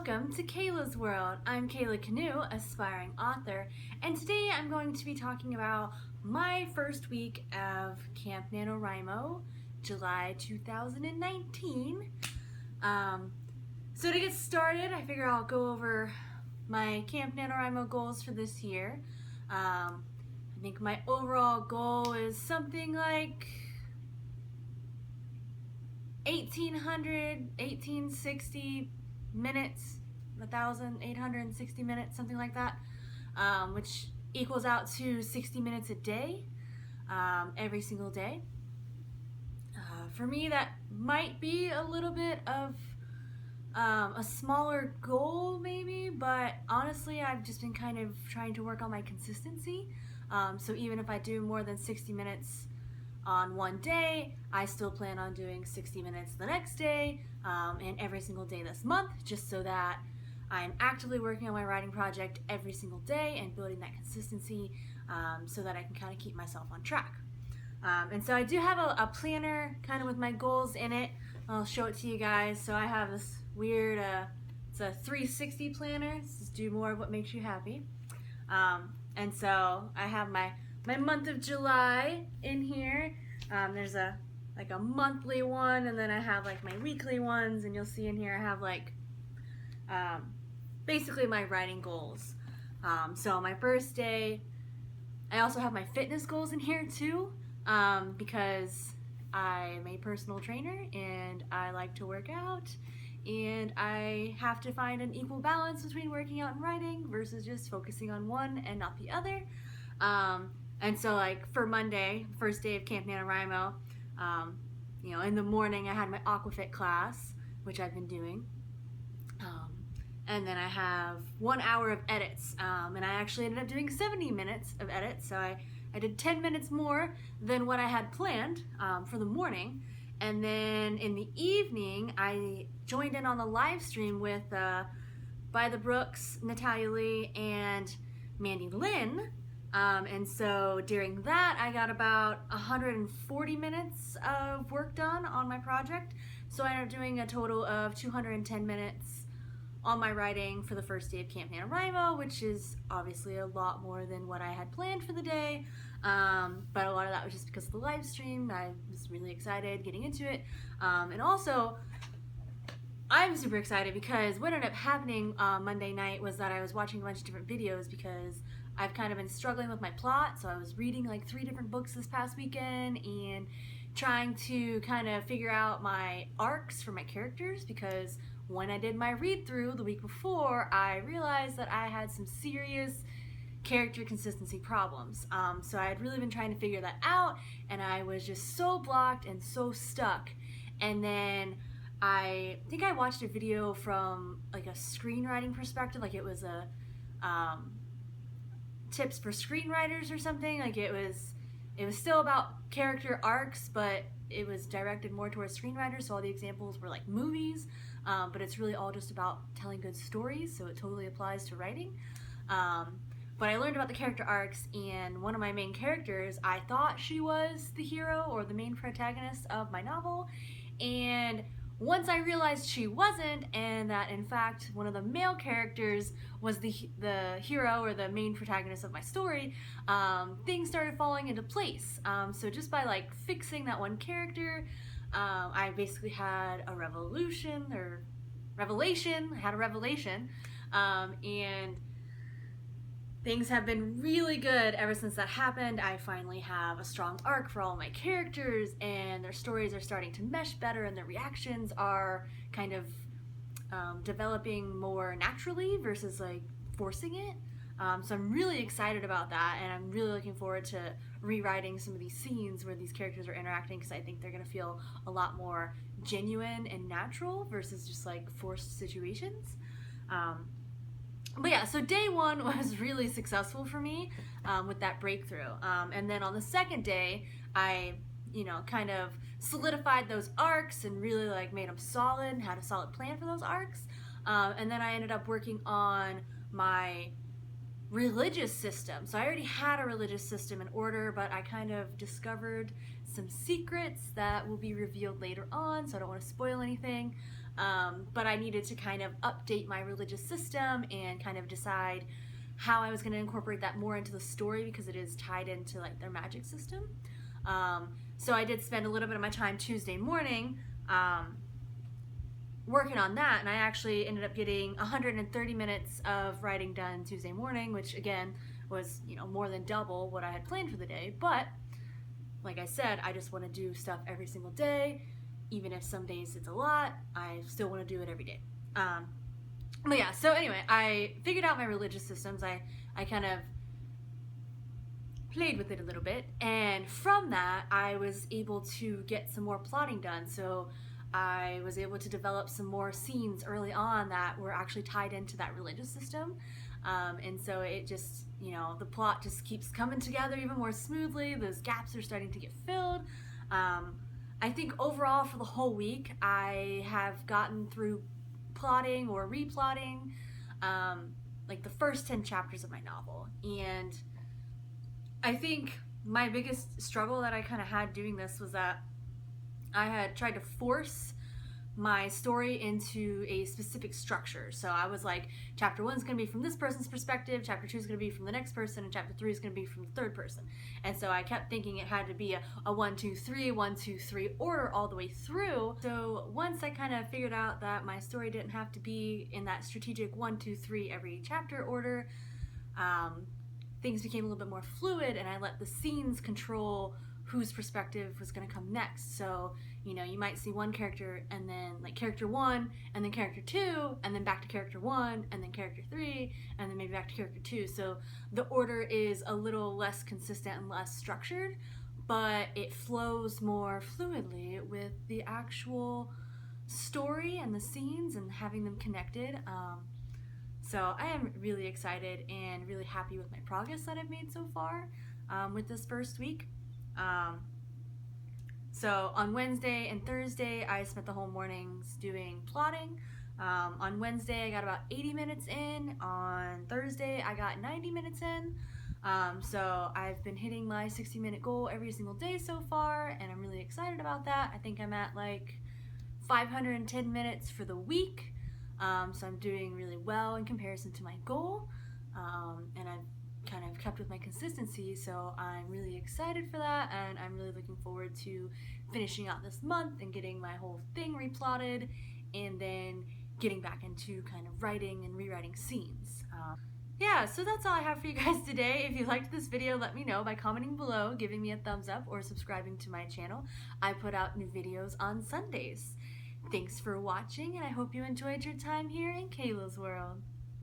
Welcome to Kayla's World. I'm Kayla Canoe, aspiring author, and today I'm going to be talking about my first week of Camp Nano Wrimo, July 2019. So to get started, I figure I'll go over my Camp Nano Wrimo goals for this year. I think my overall goal is something like 1860 minutes, 1,860 minutes, something like that, which equals out to 60 minutes a day, every single day. For me, that might be a little bit of a smaller goal maybe, but honestly I've just been kind of trying to work on my consistency. So even if I do more than 60 minutes on one day, I still plan on doing 60 minutes the next day, and every single day this month, just so that I'm actively working on my writing project every single day and building that consistency, so that I can kind of keep myself on track. And so I do have a planner kind of with my goals in it. I'll show it to you guys. So I have this weird, it's a 360 planner. This is do more of what makes you happy. And so I have my month of July in here. There's a monthly one, and then I have like my weekly ones, and you'll see in here I have like basically my writing goals. So my first day, I also have my fitness goals in here too, because I'm a personal trainer and I like to work out, and I have to find an equal balance between working out and writing versus just focusing on one and not the other. And so like for Monday, first day of Camp NaNoWriMo, in the morning I had my Aquafit class, which I've been doing. And then I have 1 hour of edits, and I actually ended up doing 70 minutes of edits, so I did 10 minutes more than what I had planned for the morning. And then in the evening, I joined in on the live stream with By the Brooks, Natalia Lee, and Mandy Lynn. And so during that, I got about 140 minutes of work done on my project. So I ended up doing a total of 210 minutes on my writing for the first day of Camp NaNoWriMo, which is obviously a lot more than what I had planned for the day. But a lot of that was just because of the live stream. I was really excited getting into it. And also, I'm super excited because what ended up happening Monday night was that I was watching a bunch of different videos because I've kind of been struggling with my plot. So I was reading like 3 different books this past weekend and trying to kind of figure out my arcs for my characters, because when I did my read through the week before, I realized that I had some serious character consistency problems. So I had really been trying to figure that out, and I was just so blocked and so stuck. And then I think I watched a video from like a screenwriting perspective, like it was a tips for screenwriters or something. Like it was still about character arcs, but it was directed more towards screenwriters, so all the examples were like movies, but it's really all just about telling good stories, so it totally applies to writing. But I learned about the character arcs, and one of my main characters, I thought she was the hero or the main protagonist of my novel, and once I realized she wasn't, and that in fact one of the male characters was the hero or the main protagonist of my story, things started falling into place. So just by like fixing that one character, I basically had a revelation, and things have been really good ever since that happened. I finally have a strong arc for all my characters, and their stories are starting to mesh better, and their reactions are kind of developing more naturally versus like forcing it. So I'm really excited about that, and I'm really looking forward to rewriting some of these scenes where these characters are interacting, because I think they're going to feel a lot more genuine and natural versus just like forced situations. But yeah, so day one was really successful for me with that breakthrough. And then on the second day, I, kind of solidified those arcs and really like made them solid, had a solid plan for those arcs. And then I ended up working on my religious system. So I already had a religious system in order, but I kind of discovered some secrets that will be revealed later on, so I don't want to spoil anything. but I needed to kind of update my religious system and kind of decide how I was going to incorporate that more into the story because it is tied into like their magic system. So I did spend a little bit of my time Tuesday morning working on that, and I actually ended up getting 130 minutes of writing done Tuesday morning, which again was, you know, more than double what I had planned for the day. But like I said, I just want to do stuff every single day. Even if some days it's a lot, I still want to do it every day. But yeah, so anyway, I figured out my religious systems. I kind of played with it a little bit, and from that I was able to get some more plotting done. So I was able to develop some more scenes early on that were actually tied into that religious system. And so it just, you know, the plot just keeps coming together even more smoothly. Those gaps are starting to get filled. I think overall for the whole week I have gotten through plotting or replotting like the first 10 chapters of my novel. And I think my biggest struggle that I kind of had doing this was that I had tried to force my story into a specific structure. So I was like, chapter 1 is going to be from this person's perspective, chapter 2 is going to be from the next person, and chapter 3 is going to be from the third person. And so I kept thinking it had to be a 1, 2, 3, 1, 2, 3 order all the way through. So once I kind of figured out that my story didn't have to be in that strategic 1, 2, 3 every chapter order, things became a little bit more fluid, and I let the scenes control whose perspective was going to come next. So, you know, you might see one character and then like character 1 and then character 2 and then back to character 1 and then character 3 and then maybe back to character 2. So the order is a little less consistent and less structured, but it flows more fluidly with the actual story and the scenes and having them connected. So I am really excited and really happy with my progress that I've made so far with this first week. So on Wednesday and Thursday, I spent the whole mornings doing plotting. On Wednesday, I got about 80 minutes in. On Thursday, I got 90 minutes in. So I've been hitting my 60-minute goal every single day so far, and I'm really excited about that. I think I'm at like 510 minutes for the week. So I'm doing really well in comparison to my goal. And I've kind of kept with my consistency, so I'm really excited for that, and I'm really looking forward to finishing out this month and getting my whole thing replotted and then getting back into kind of writing and rewriting scenes. Yeah, so that's all I have for you guys today. If you liked this video, let me know by commenting below, giving me a thumbs up, or subscribing to my channel. I put out new videos on Sundays. Thanks for watching, and I hope you enjoyed your time here in Kayla's World.